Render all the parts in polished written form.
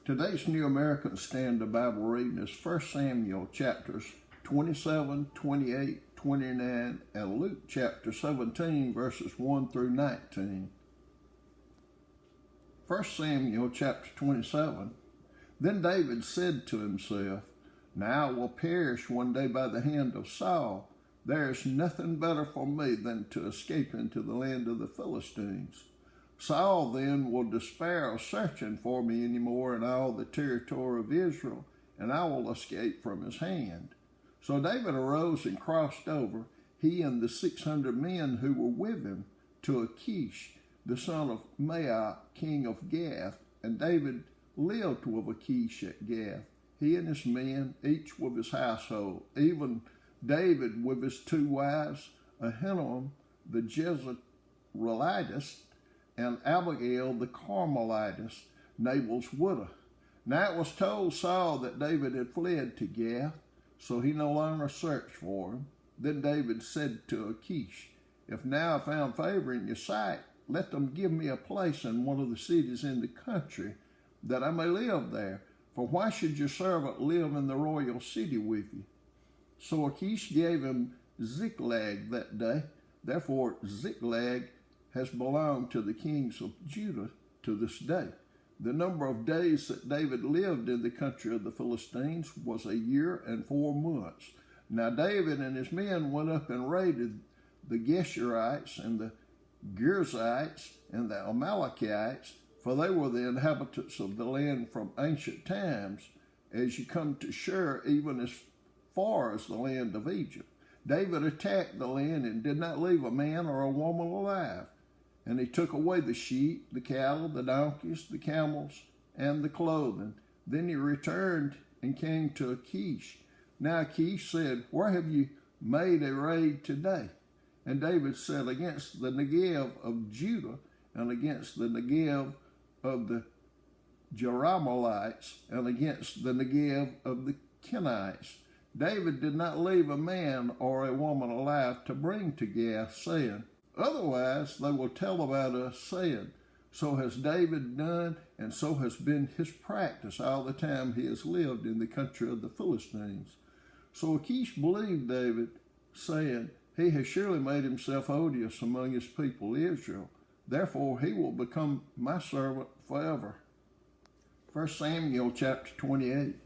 Today's New American Standard Bible reading is 1 Samuel chapters 27, 28, 29, and Luke chapter 17 verses 1 through 19. 1 Samuel chapter 27. Then David said to himself, Now I will perish one day by the hand of Saul. There is nothing better for me than to escape into the land of the Philistines. Saul then will despair of searching for me any more in all the territory of Israel, and I will escape from his hand. So David arose and crossed over, he and the 600 men who were with him, to Achish, the son of Maoch, king of Gath. And David lived with Achish at Gath, he and his men, each with his household, even David with his two wives, Ahinoam the Jezreelitess, and Abigail the Carmelitess, Nabal's widow. Now it was told Saul that David had fled to Gath, so he no longer searched for him. Then David said to Achish, If now I found favor in your sight, let them give me a place in one of the cities in the country, that I may live there. For why should your servant live in the royal city with you? So Achish gave him Ziklag that day. Therefore Ziklag has belonged to the kings of Judah to this day. The number of days that David lived in the country of the Philistines was 1 year and 4 months. Now David and his men went up and raided the Geshurites and the Girzites and the Amalekites, for they were the inhabitants of the land from ancient times, as you come to Shur, even as far as the land of Egypt. David attacked the land and did not leave a man or a woman alive. And he took away the sheep, the cattle, the donkeys, the camels, and the clothing. Then he returned and came to Achish. Now Achish said, Where have you made a raid today? And David said, Against the Negev of Judah, and against the Negev of the Jerahmeelites, and against the Negev of the Kenites. David did not leave a man or a woman alive to bring to Gath, saying, Otherwise they will tell about us, saying, So has David done, and so has been his practice all the time he has lived in the country of the Philistines. So Achish believed David, saying, He has surely made himself odious among his people Israel. Therefore he will become my servant forever. 1 Samuel chapter 28.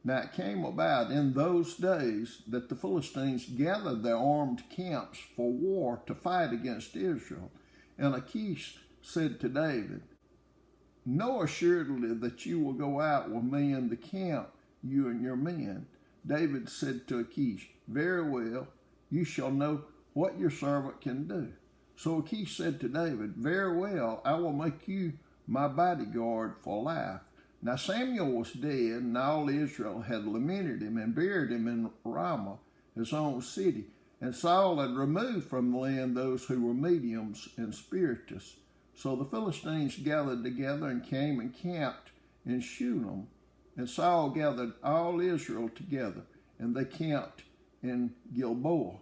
Now it came about in those days that the Philistines gathered their armed camps for war to fight against Israel. And Achish said to David, Know assuredly that you will go out with me in the camp, you and your men. David said to Achish, Very well, you shall know what your servant can do. So Achish said to David, Very well, I will make you my bodyguard for life. Now Samuel was dead, and all Israel had lamented him and buried him in Ramah, his own city. And Saul had removed from the land those who were mediums and spiritists. So the Philistines gathered together and came and camped in Shunem. And Saul gathered all Israel together, and they camped in Gilboa.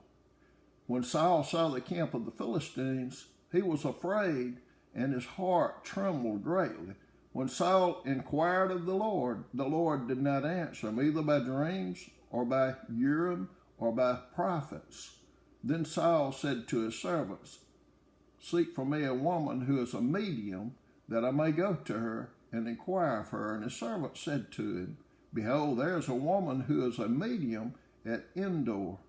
When Saul saw the camp of the Philistines, he was afraid, and his heart trembled greatly. When Saul inquired of the Lord did not answer him, either by dreams, or by Urim, or by prophets. Then Saul said to his servants, Seek for me a woman who is a medium, that I may go to her and inquire of her. And his servant said to him, Behold, there is a woman who is a medium at Endor.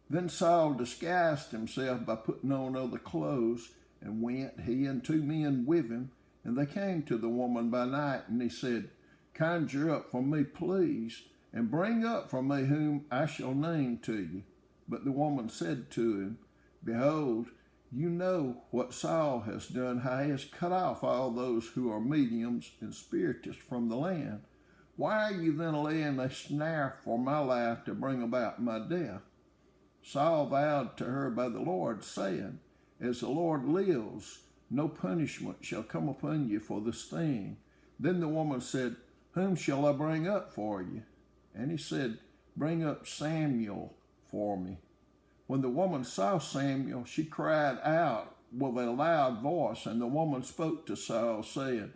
Then Saul disguised himself by putting on other clothes, and went, he and 2 men with him. And they came to the woman by night, and he said, Conjure up for me, please, and bring up for me whom I shall name to you. But the woman said to him, Behold, you know what Saul has done, how he has cut off all those who are mediums and spiritists from the land. Why are you then laying a snare for my life to bring about my death? Saul vowed to her by the Lord, saying, As the Lord lives, no punishment shall come upon you for this thing. Then the woman said, Whom shall I bring up for you? And he said, Bring up Samuel for me. When the woman saw Samuel, she cried out with a loud voice, and the woman spoke to Saul, saying,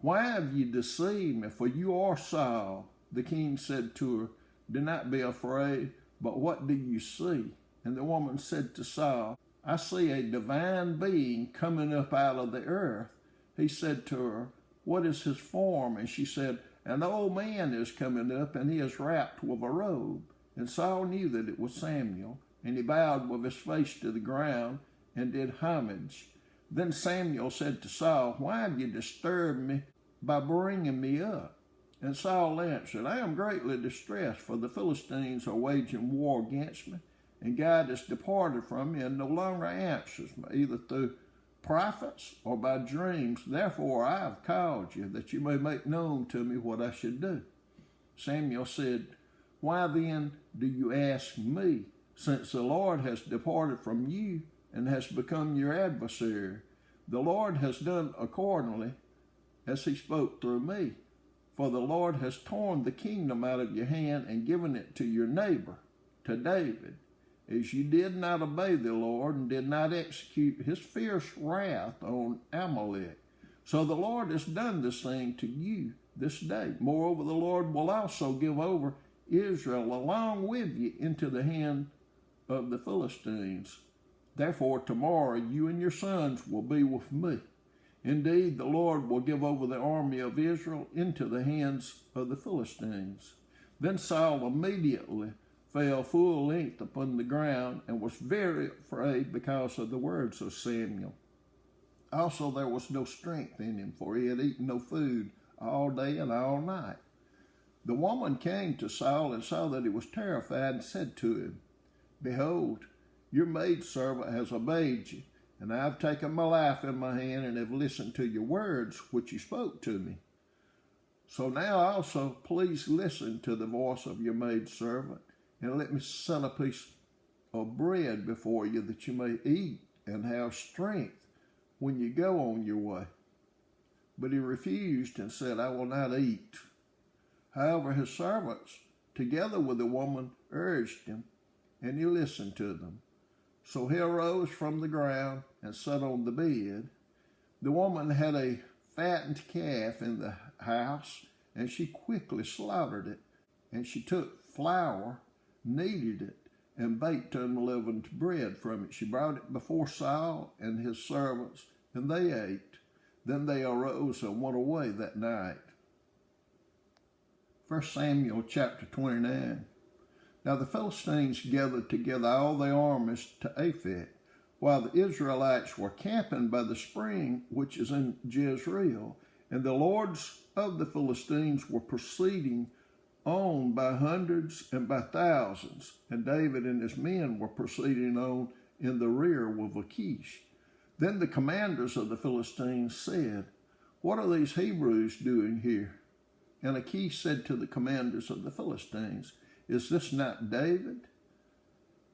Why have you deceived me? For you are Saul. The king said to her, Do not be afraid, but what do you see? And the woman said to Saul, I see a divine being coming up out of the earth. He said to her, What is his form? And she said, An old man is coming up, and he is wrapped with a robe. And Saul knew that it was Samuel, and he bowed with his face to the ground and did homage. Then Samuel said to Saul, Why have you disturbed me by bringing me up? And Saul answered, I am greatly distressed, for the Philistines are waging war against me, and God has departed from me and no longer answers me, either through prophets or by dreams. Therefore I have called you, that you may make known to me what I should do. Samuel said, Why then do you ask me, since the Lord has departed from you and has become your adversary? The Lord has done accordingly as he spoke through me. For the Lord has torn the kingdom out of your hand and given it to your neighbor, to David, as you did not obey the Lord and did not execute his fierce wrath on Amalek. So the Lord has done this thing to you this day. Moreover, the Lord will also give over Israel along with you into the hand of the Philistines. Therefore, tomorrow you and your sons will be with me. Indeed, the Lord will give over the army of Israel into the hands of the Philistines. Then Saul immediately fell full length upon the ground and was very afraid because of the words of Samuel. Also there was no strength in him, for he had eaten no food all day and all night. The woman came to Saul and saw that he was terrified and said to him, Behold, your maidservant has obeyed you, and I have taken my life in my hand and have listened to your words which you spoke to me. So now also please listen to the voice of your maidservant, and let me set a piece of bread before you, that you may eat and have strength when you go on your way. But he refused and said, I will not eat. However, his servants, together with the woman, urged him, and he listened to them. So he arose from the ground and sat on the bed. The woman had a fattened calf in the house, and she quickly slaughtered it. And she took flour, kneaded it, and baked unleavened bread from it. She brought it before Saul and his servants, and they ate. Then they arose and went away that night. 1 Samuel chapter 29. Now the Philistines gathered together all their armies to Aphek, while the Israelites were camping by the spring which is in Jezreel, and the lords of the Philistines were proceeding on by hundreds and by thousands, and David and his men were proceeding on in the rear with Achish. Then the commanders of the Philistines said, What are these Hebrews doing here? And Achish said to the commanders of the Philistines, Is this not David,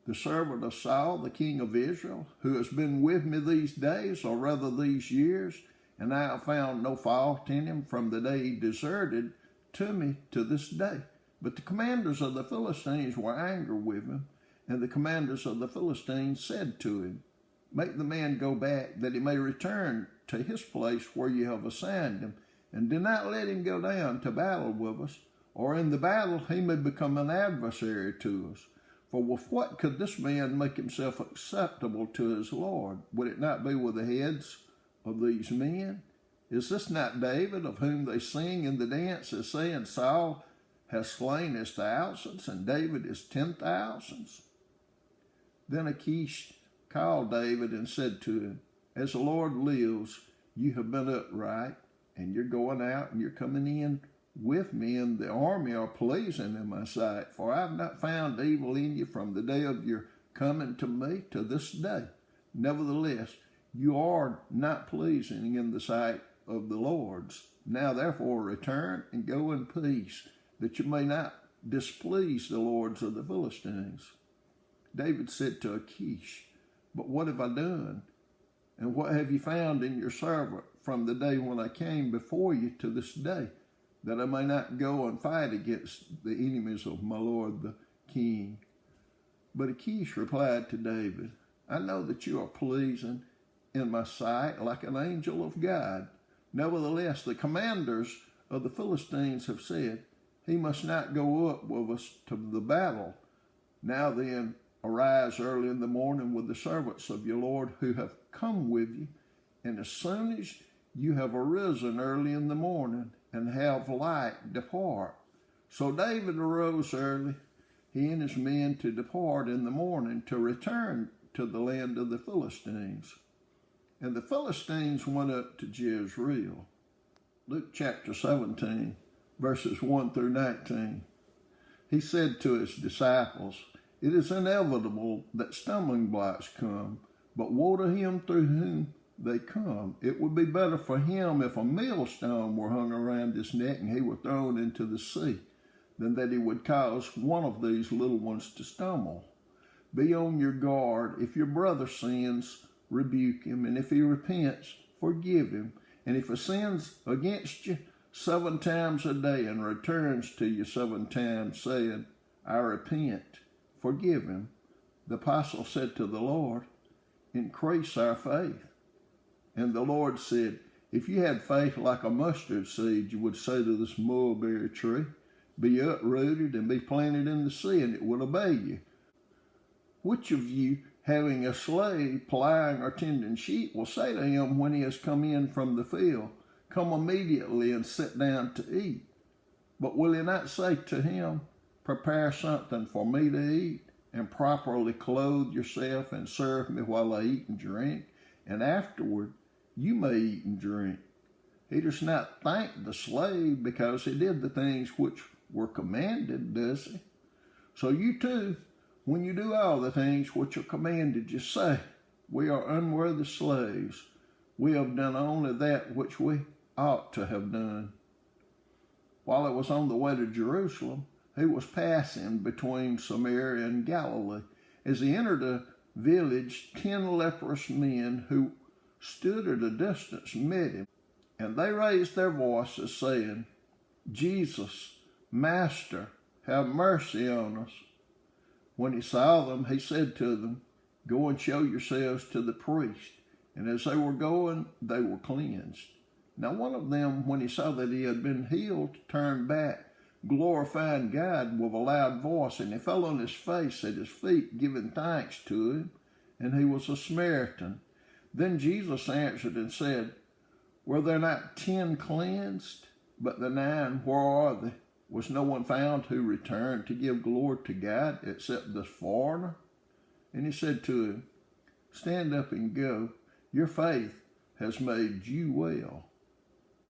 the servant of Saul, the king of Israel, who has been with me these days, or rather these years, and I have found no fault in him from the day he deserted to me to this day? But the commanders of the Philistines were angry with him, and the commanders of the Philistines said to him, Make the man go back, that he may return to his place where you have assigned him, and do not let him go down to battle with us, or in the battle he may become an adversary to us. For with what could this man make himself acceptable to his Lord? Would it not be with the heads of these men? Is this not David, of whom they sing in the dances, saying, Saul has slain his thousands, and David his 10,000s? Then Achish called David and said to him, As the Lord lives, you have been upright, and you're going out and you're coming in with me, and the army are pleasing in my sight. For I have not found evil in you from the day of your coming to me to this day. Nevertheless, you are not pleasing in the sight of the Lord's. Now therefore return and go in peace, that you may not displease the lords of the Philistines. David said to Achish, But what have I done? And what have you found in your servant from the day when I came before you to this day, that I may not go and fight against the enemies of my lord the king? But Achish replied to David, I know that you are pleasing in my sight like an angel of God. Nevertheless, the commanders of the Philistines have said, he must not go up with us to the battle. Now then, arise early in the morning with the servants of your Lord who have come with you, and as soon as you have arisen early in the morning and have light, depart. So David arose early, he and his men, to depart in the morning to return to the land of the Philistines. And the Philistines went up to Jezreel. Luke chapter 17, verses 1 through 19. He said to his disciples, it is inevitable that stumbling blocks come, but woe to him through whom they come. It would be better for him if a millstone were hung around his neck and he were thrown into the sea, than that he would cause one of these little ones to stumble. Be on your guard. If your brother sins, rebuke him, and if he repents, forgive him. And if he sins against you 7 times a day and returns to you 7 times, saying, I repent, forgive him. The apostle said to the Lord, increase our faith. And the Lord said, if you had faith like a mustard seed, you would say to this mulberry tree, be uprooted and be planted in the sea, and it would obey you. Which of you, having a slave ploughing or tending sheep, will say to him when he has come in from the field, come immediately and sit down to eat? But will he not say to him, prepare something for me to eat, and properly clothe yourself and serve me while I eat and drink, and afterward you may eat and drink? He does not thank the slave because he did the things which were commanded, does he? So you too, when you do all the things which are commanded, just say, we are unworthy slaves. We have done only that which we ought to have done. While he was on the way to Jerusalem, he was passing between Samaria and Galilee. As he entered a village, 10 leprous men who stood at a distance met him, and they raised their voices, saying, Jesus, Master, have mercy on us. When he saw them, he said to them, go and show yourselves to the priest. And as they were going, they were cleansed. Now one of them, when he saw that he had been healed, turned back, glorifying God with a loud voice, and he fell on his face at his feet, giving thanks to him, and he was a Samaritan. Then Jesus answered and said, were there not 10 cleansed? But the 9, where are they? Was no one found who returned to give glory to God except this foreigner? And he said to him, stand up and go. Your faith has made you well.